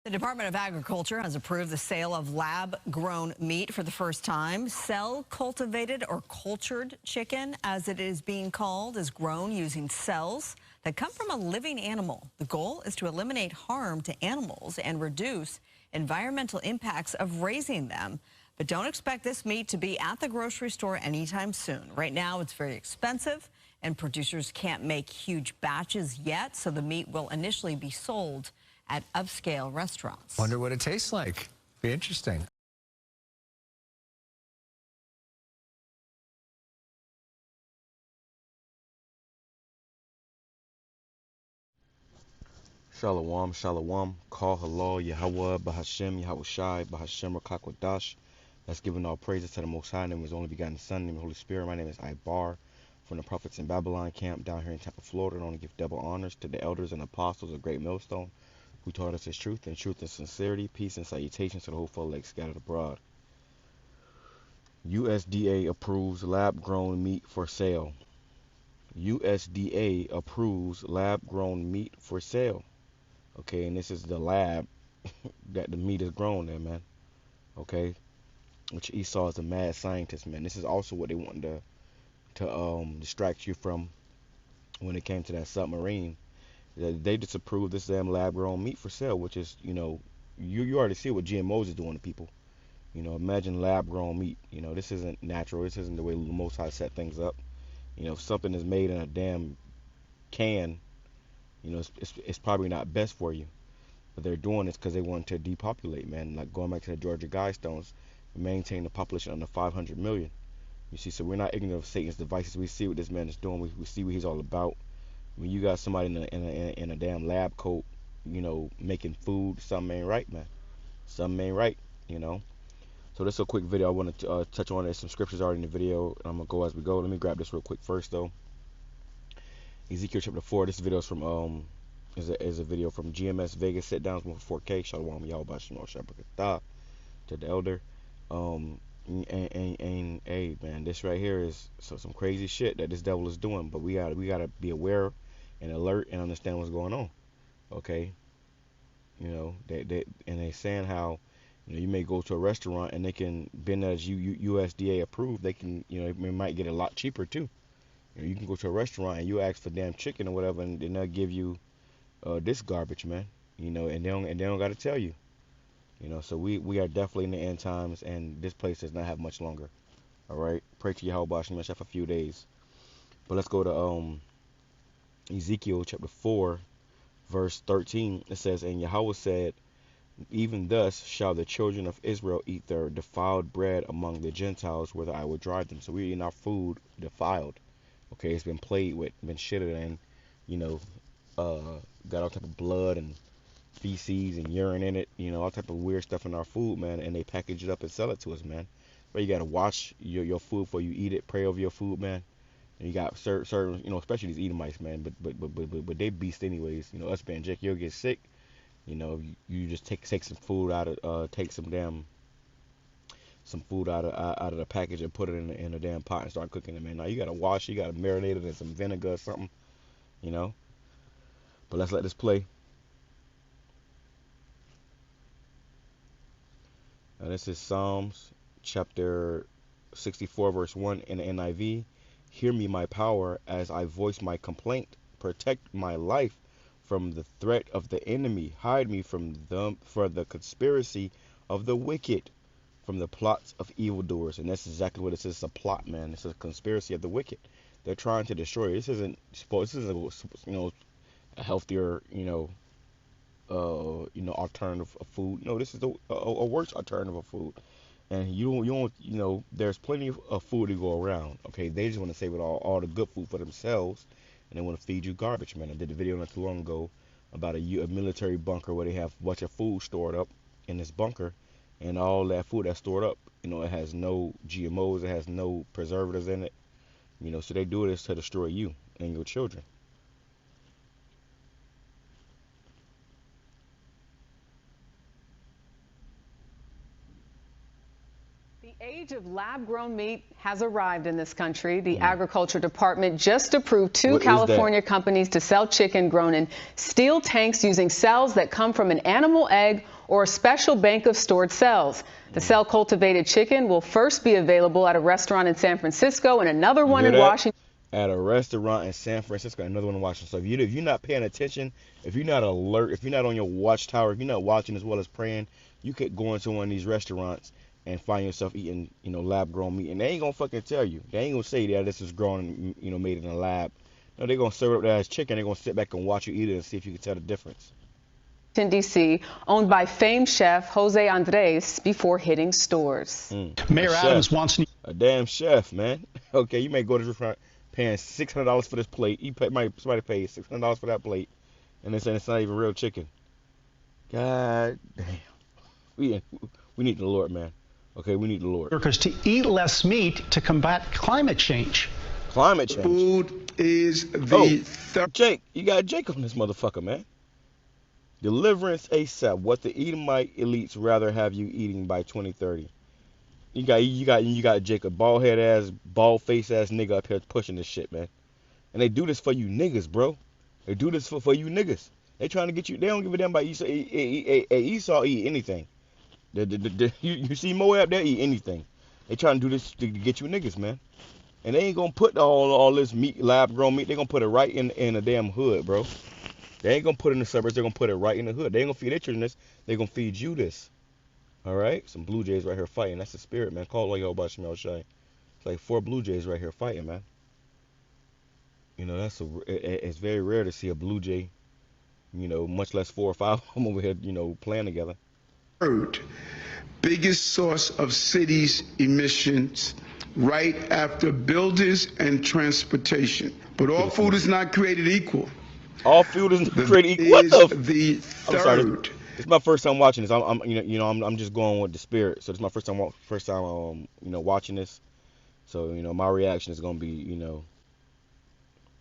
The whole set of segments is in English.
The Department of Agriculture has approved the sale of lab-grown meat for the first time. Cell-cultivated or cultured chicken, as it is being called, is grown using cells that come from a living animal. The goal is to eliminate harm to animals and reduce environmental impacts of raising them. But don't expect this meat to be at the grocery store anytime soon. Right now, it's very expensive, and producers can't make huge batches yet, so the meat will initially be sold at upscale restaurants. Wonder what it tastes like. Be interesting. Shalom, shalom. Call halal, YAHAWAH, BAHASHAM, YAHAWASHI, BAHASHAM, QADASH. That's giving all praises to the Most High, name of His only begotten Son, name of the Holy Spirit. My name is Ibar from the Prophets in Babylon camp down here in Tampa, Florida. And I want to give double honors to the elders and apostles of Great Millstone, who taught us His truth and sincerity, peace and salutations to the whole folk scattered abroad. USDA approves lab-grown meat for sale. USDA approves lab-grown meat for sale. Okay, and this is the lab that the meat is grown in, man. Okay, which Esau is a mad scientist, man. This is also what they wanted to distract you from when it came to that submarine. They disapproved this damn lab-grown meat for sale, which is, you already see what GMOs is doing to people. Imagine lab-grown meat. This isn't natural. This isn't the way the Most High set things up. If something is made in a damn can, it's probably not best for you. But they're doing this because they want to depopulate, man. Like going back to the Georgia Guidestones, maintain the population under 500 million. You see, so we're not ignorant of Satan's devices. We see what this man is doing. We see what he's all about. When you got somebody in a damn lab coat, making food, something ain't right, man. Something ain't right, So this is a quick video I want to touch on. There's some scriptures already in the video. I'm going to go as we go. Let me grab this real quick first, though. Ezekiel chapter 4. This video is from is a video from GMS Vegas sit downs 1 4K. Shalom, YAHAWASHI, to the elder. And hey, man, this right here is some crazy shit that this devil is doing. But we gotta be aware and alert and understand what's going on. Okay, they saying how you may go to a restaurant and they can, being as USDA approved, they can it might get a lot cheaper too. You can go to a restaurant and you ask for damn chicken or whatever, and they'll give you this garbage, man. And they don't got to tell you. So we are definitely in the end times, and this place does not have much longer. All right, pray to Yahweh for a few days. But let's go to Ezekiel chapter 4, verse 13. It says, "And Yahweh said, even thus shall the children of Israel eat their defiled bread among the Gentiles, whither I will drive them." So we're eating our food defiled. Okay, it's been played with, been shitted in, got all type of blood and feces and urine in it, all type of weird stuff in our food, man, and they package it up and sell it to us, man. But you gotta wash your food before you eat it, pray over your food, man. And you got certain, especially these Edomites, man, but they beast anyways. Us being Jake, you'll get sick. You just take some food out of some food out of the package and put it in a damn pot and start cooking it, man. Now you gotta wash, you gotta marinate it in some vinegar or something, But let's let this play. Now this is Psalms chapter 64 verse 1 in the NIV. "Hear me, my power, as I voice my complaint. Protect my life from the threat of the enemy. Hide me from the conspiracy of the wicked, from the plots of evildoers." And that's exactly what it is. A plot, man. It's a conspiracy of the wicked. They're trying to destroy you. This isn't a healthier, alternative of food. No, this is a worse alternative of food. And you don't, there's plenty of food to go around. Okay, they just want to save it all the good food for themselves, and they want to feed you garbage, man. I did a video not too long ago about a military bunker where they have a bunch of food stored up in this bunker, and all that food that's stored up, it has no GMOs, it has no preservatives in it, so they do this to destroy you and your children. The Age of lab-grown meat has arrived in this country. The Agriculture Department just approved two California companies to sell chicken grown in steel tanks using cells that come from an animal egg or a special bank of stored cells. The cell-cultivated chicken will first be available at a restaurant in San Francisco and another one in Washington. At a restaurant in San Francisco, another one in Washington. So if you're not paying attention, if you're not alert, if you're not on your watchtower, if you're not watching as well as praying, you could go into one of these restaurants and find yourself eating, lab-grown meat. And they ain't gonna fucking tell you. They ain't gonna say that this is grown, made in a lab. No, they're gonna serve it up there as chicken. They're gonna sit back and watch you eat it and see if you can tell the difference. In D.C., owned by famed chef Jose Andres, before hitting stores. Mayor Adams wants a damn chef, man. Okay, you may go to the restaurant paying $600 for this plate. Somebody paid $600 for that plate, and they say it's not even real chicken. God damn. We need the Lord, man. Okay, we need the Lord. Workers to eat less meat to combat climate change. Climate change. Food is the Jake, you got Jake on this motherfucker, man. Deliverance ASAP. What the Edomite elites rather have you eating by 2030. You got Jake, a bald head ass, bald face ass nigga up here pushing this shit, man. And they do this for you niggas, bro. They do this for you niggas. They trying to get you. They don't give a damn about Esau. Esau eat anything. You see Moab, they'll eat anything. They trying to do this to get you niggas, man. And they ain't gonna put all this meat, lab grown meat. They gonna put it right in the damn hood, bro. They ain't gonna put it in the suburbs. They're gonna put it right in the hood. They ain't gonna feed their children this. They gonna feed you this. All right, some Blue Jays right here fighting. That's the spirit, man. Call YAHAWASHI. It's like 4 Blue Jays right here fighting, man. It's very rare to see a Blue Jay, much less 4 or 5 of them over here, playing together. Third biggest source of cities emissions, right after buildings and transportation. But all food is not created equal. All food is created equal. What the third? I'm sorry. It's my first time watching this. I'm just going with the spirit. So this is my first time watching this. So my reaction is gonna be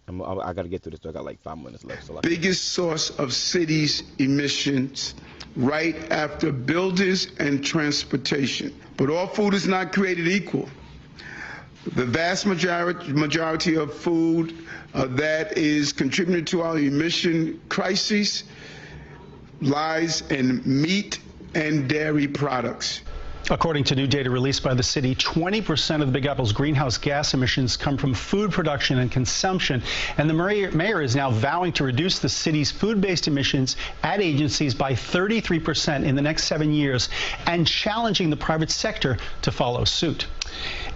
I gotta get through this. So I got like 5 minutes left. So biggest source of cities emissions, right after buildings and transportation. But all food is not created equal. The vast majority of food that is contributing to our emission crises lies in meat and dairy products. According to new data released by the city, 20% of the Big Apple's greenhouse gas emissions come from food production and consumption. And the mayor is now vowing to reduce the city's food-based emissions at agencies by 33% in the next 7 years and challenging the private sector to follow suit.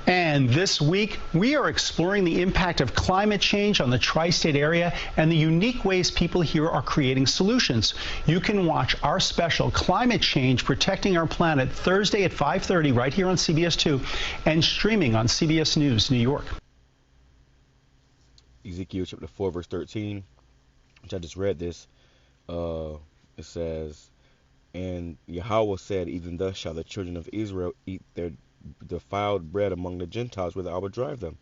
And this week, we are exploring the impact of climate change on the tri-state area and the unique ways people here are creating solutions. You can watch our special Climate Change Protecting Our Planet Thursday at 5:30 right here on CBS 2 and streaming on CBS News New York. Ezekiel chapter 4 verse 13, which I just read this. It says, and Yahweh said, even thus shall the children of Israel eat their defiled bread among the Gentiles, whither I would drive them.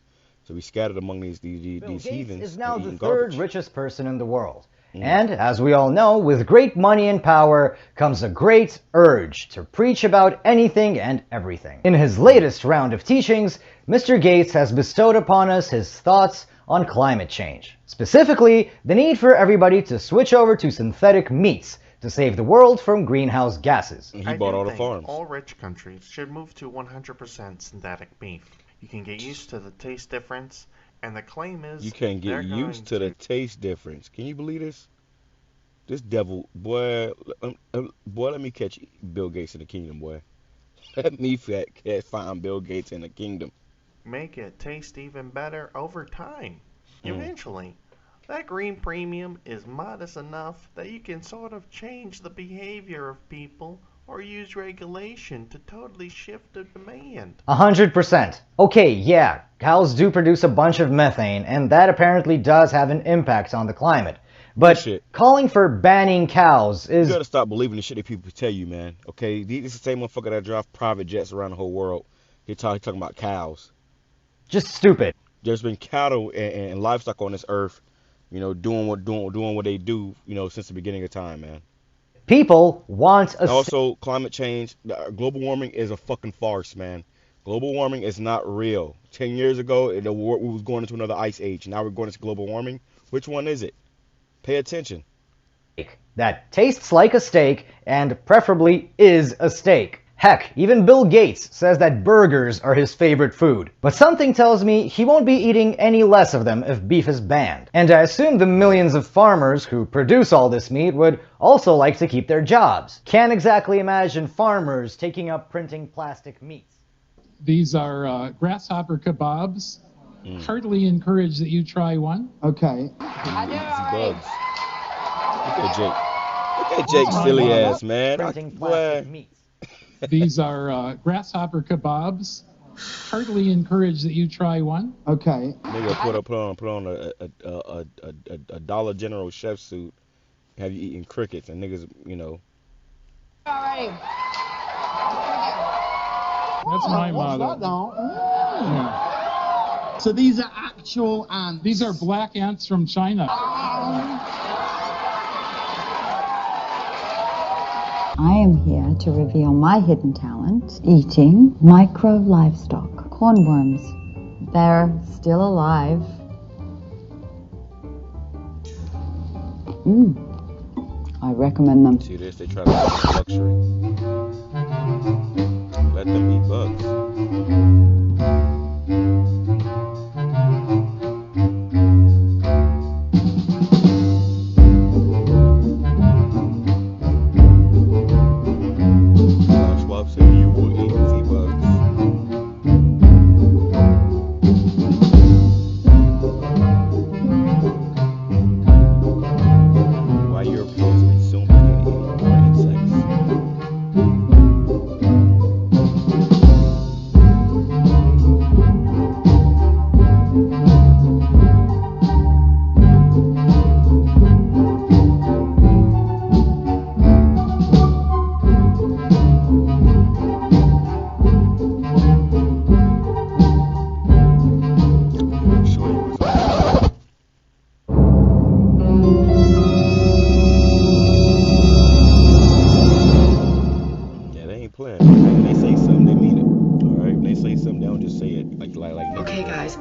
So we scattered among these heathens. Is now the third richest person in the world. And as we all know, with great money and power comes a great urge to preach about anything and everything. In his latest round of teachings, Mr. Gates has bestowed upon us his thoughts on climate change. Specifically, the need for everybody to switch over to synthetic meats to save the world from greenhouse gases. He bought all the farms. All rich countries should move to 100% synthetic beef. You can get used to the taste difference, and the claim is you can get used to the taste difference. Can you believe this? This devil, boy, let me catch Bill Gates in the kingdom, boy. Let me find Bill Gates in the kingdom. Make it taste even better over time. Eventually. That green premium is modest enough that you can sort of change the behavior of people or use regulation to totally shift the demand. 100%. Okay, yeah, cows do produce a bunch of methane, and that apparently does have an impact on the climate. But calling for banning cows is... You gotta stop believing the shit that people tell you, man. Okay, this is the same motherfucker that drives private jets around the whole world. He's talking about cows. Just stupid. There's been cattle and livestock on this earth, doing what they do, since the beginning of time, man. People want a... Also, climate change, global warming is a fucking farce, man. Global warming is not real. 10 years ago, we was going into another ice age. Now we're going into global warming. Which one is it? Pay attention. That tastes like a steak and preferably is a steak. Heck, even Bill Gates says that burgers are his favorite food. But something tells me he won't be eating any less of them if beef is banned. And I assume the millions of farmers who produce all this meat would also like to keep their jobs. Can't exactly imagine farmers taking up printing plastic meats. These are grasshopper kebabs. Heartily encourage that you try one. Okay. Bugs. Look at Jake. Look at Jake's silly ass, man. Printing plastic meats. These are grasshopper kebabs. Heartily encourage that you try one. Okay. Nigga put on a Dollar General chef suit, have you eating crickets, and niggas, you know. All right. That's my motto. So these are actual ants. These are black ants from China. I am here to reveal my hidden talent, eating micro livestock, cornworms. They're still alive. I recommend them. See this? They try to make luxury. Let them eat bugs.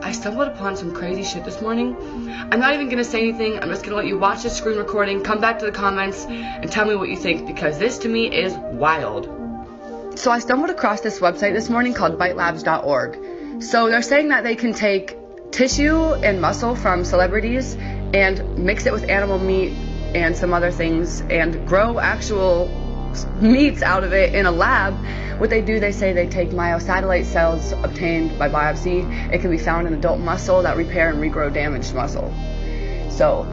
I stumbled upon some crazy shit this morning. I'm not even gonna say anything. I'm just gonna let you watch this screen recording, come back to the comments, and tell me what you think, because this to me is wild. So I stumbled across this website this morning called bitelabs.org. So they're saying that they can take tissue and muscle from celebrities and mix it with animal meat and some other things and grow actual meats out of it in a lab. What they do, they say they take myosatellite cells obtained by biopsy. It can be found in adult muscle that repair and regrow damaged muscle. So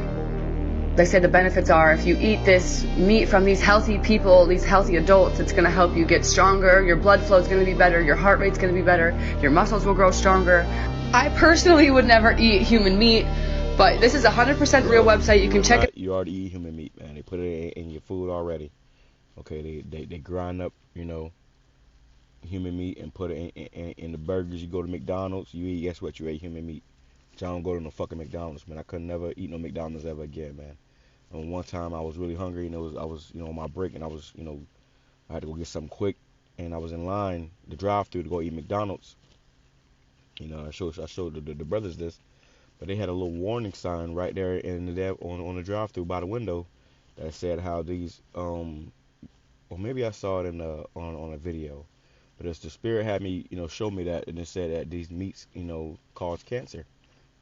they say the benefits are, if you eat this meat from these healthy people, these healthy adults, it's going to help you get stronger, your blood flow is going to be better, your heart rate's going to be better, your muscles will grow stronger. I personally would never eat human meat, but this is a 100% real website. You can check it. You already eat human meat, man. They put it in your food already. Okay, they grind up, you know, human meat and put it in the burgers. You go to McDonald's, you eat, guess what? You ate human meat. So I don't go to no fucking McDonald's, man. I could never eat no McDonald's ever again, man. And one time I was really hungry, and I was, you know, on my break, and I was, you know, I had to go get something quick, and I was in line, the drive-thru, to go eat McDonald's. You know, I showed the brothers this, but they had a little warning sign right there on the drive-thru by the window that said how these, or maybe I saw it on a video, but as the Spirit had me, you know, show me that, and it said that these meats, you know, cause cancer.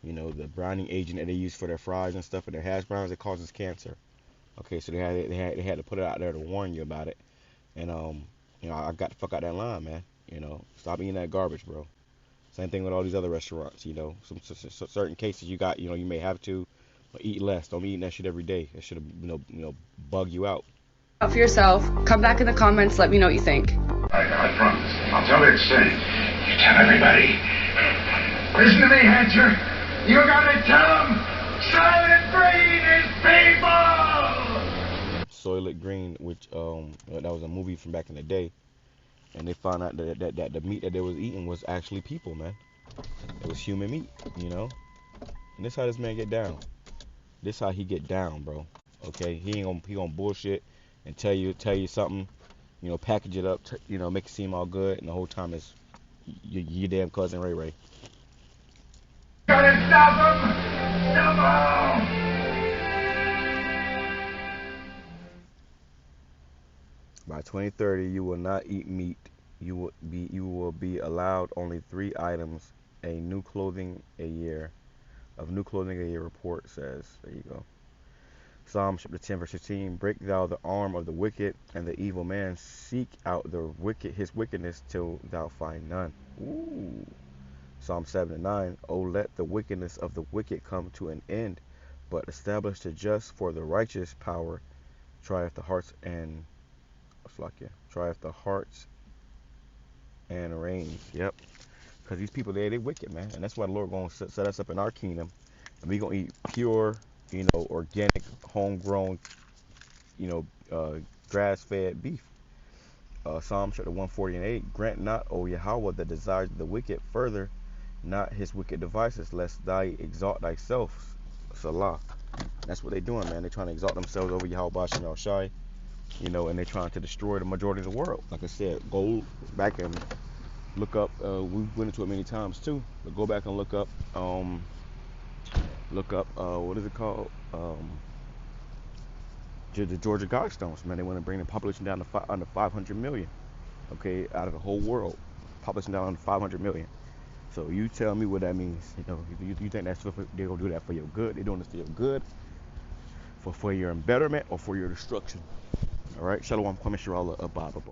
You know, the browning agent that they use for their fries and stuff, and their hash browns, it causes cancer. Okay, so they had to put it out there to warn you about it. And you know, I got the fuck out that line, man. You know, stop eating that garbage, bro. Same thing with all these other restaurants. You know, some certain cases you got, you know, you may have to eat less. Don't be eating that shit every day. That should, you know, bug you out. For yourself, come back in the comments, let me know what you think. I promise. I'll tell it straight. You tell everybody. Listen to me, Hatcher. You gotta tell them Soylent Green is people! Soylent Green, which that was a movie from back in the day, and they found out that the meat that they was eating was actually people, man. It was human meat, you know. And this how this man get down. This how he get down, bro. Okay, he gonna bullshit and tell you something, you know, package it up, you know, make it seem all good, and the whole time it's your damn cousin Ray Ray. Gotta stop him! Stop him! By 2030, you will not eat meat. You will be allowed only 3 items. A new clothing a year report says. There you go. Psalm chapter 10 verse 15. Break thou the arm of the wicked and the evil man. Seek out his wickedness till thou find none. Ooh. Psalm 7:9. Oh, let the wickedness of the wicked come to an end, but establish the just, for the righteous power trieth the hearts and reigns. Yep. Because these people they wicked, man, and that's why the Lord gonna set us up in our kingdom, and we gonna eat pure, organic, homegrown, grass-fed beef. Psalm chapter 140:8. Grant not, O Yahawah, the desires of the wicked, further not his wicked devices, lest thou exalt thyself. Salah. That's what they're doing, man. They're trying to exalt themselves over Yahweh BAHASHAM YAHAWASHI, and they're trying to destroy the majority of the world. Like I said, go back and look up. We went into it many times too, but go back and look up. What is it called? The Georgia Guidestones, man. They want to bring the population down to under 500 million. Okay, out of the whole world, population down under 500 million. So you tell me what that means. You think they're gonna do that for your good? They're doing this for your good, for your embetterment, or for your destruction? All right. Shalom. Kwame Shirala, Bible.